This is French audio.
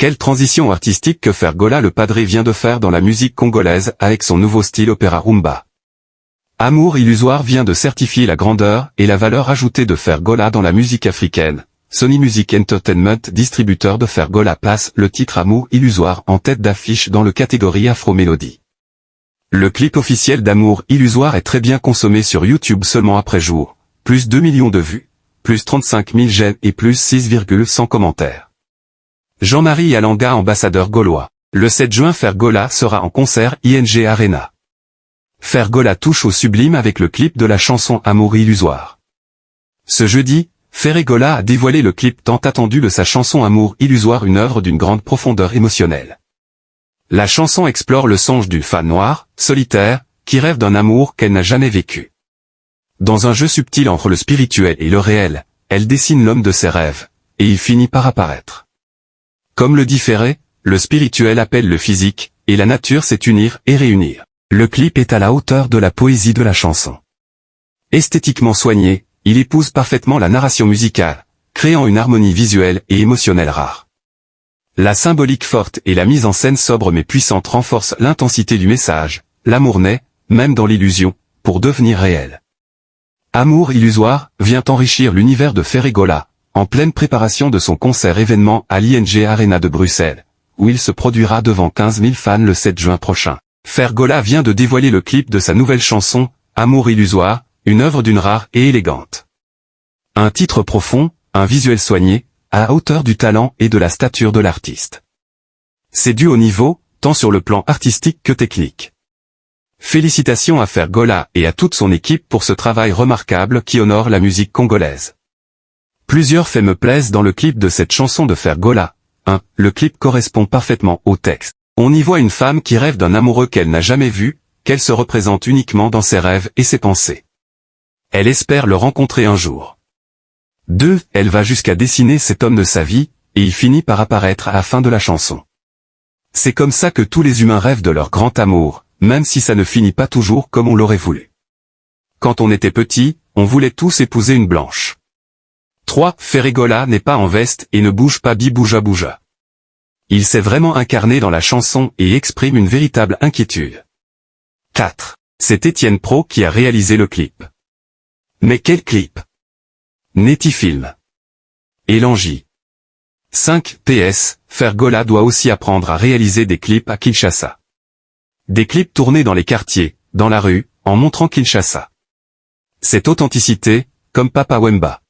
Quelle transition artistique que Fergola le Padré vient de faire dans la musique congolaise avec son nouveau style opéra rumba. Amour illusoire vient de certifier la grandeur et la valeur ajoutée de Fergola dans la musique africaine. Sony Music Entertainment, distributeur de Fergola, place le titre Amour illusoire en tête d'affiche dans le catégorie Afro-Mélodie. Le clip officiel d'Amour illusoire est très bien consommé sur YouTube seulement après jour, plus 2 millions de vues, plus 35 000 j'aime et plus 6,100 commentaires. Jean-Marie Alanga, ambassadeur gaulois. Le 7 juin, Fergola sera en concert ING Arena. Fergola touche au sublime avec le clip de la chanson Amour illusoire. Ce jeudi, Fergola a dévoilé le clip tant attendu de sa chanson Amour illusoire, une œuvre d'une grande profondeur émotionnelle. La chanson explore le songe d'une femme noire, solitaire, qui rêve d'un amour qu'elle n'a jamais vécu. Dans un jeu subtil entre le spirituel et le réel, elle dessine l'homme de ses rêves, et il finit par apparaître. Comme le dit Ferré, le spirituel appelle le physique, et la nature sait unir et réunir. Le clip est à la hauteur de la poésie de la chanson. Esthétiquement soigné, il épouse parfaitement la narration musicale, créant une harmonie visuelle et émotionnelle rare. La symbolique forte et la mise en scène sobre mais puissante renforcent l'intensité du message. L'amour naît, même dans l'illusion, pour devenir réel. Amour illusoire vient enrichir l'univers de Fergola, en pleine préparation de son concert événement à l'ING Arena de Bruxelles, où il se produira devant 15 000 fans le 7 juin prochain. Fergola vient de dévoiler le clip de sa nouvelle chanson, Amour illusoire, une œuvre d'une rare et élégante. Un titre profond, un visuel soigné, à la hauteur du talent et de la stature de l'artiste. C'est du haut niveau, tant sur le plan artistique que technique. Félicitations à Fergola et à toute son équipe pour ce travail remarquable qui honore la musique congolaise. Plusieurs faits me plaisent dans le clip de cette chanson de Fergola. 1. Le clip correspond parfaitement au texte. On y voit une femme qui rêve d'un amoureux qu'elle n'a jamais vu, qu'elle se représente uniquement dans ses rêves et ses pensées. Elle espère le rencontrer un jour. 2. Elle va jusqu'à dessiner cet homme de sa vie, et il finit par apparaître à la fin de la chanson. C'est comme ça que tous les humains rêvent de leur grand amour, même si ça ne finit pas toujours comme on l'aurait voulu. Quand on était petit, on voulait tous épouser une blanche. 3. Fergola n'est pas en veste et ne bouge pas bibouja bouja. Il s'est vraiment incarné dans la chanson et exprime une véritable inquiétude. 4. C'est Étienne Pro qui a réalisé le clip. Mais quel clip! Netifilm. Elangi. 5. PS, Fergola doit aussi apprendre à réaliser des clips à Kinshasa. Des clips tournés dans les quartiers, dans la rue, en montrant Kinshasa. Cette authenticité, comme Papa Wemba.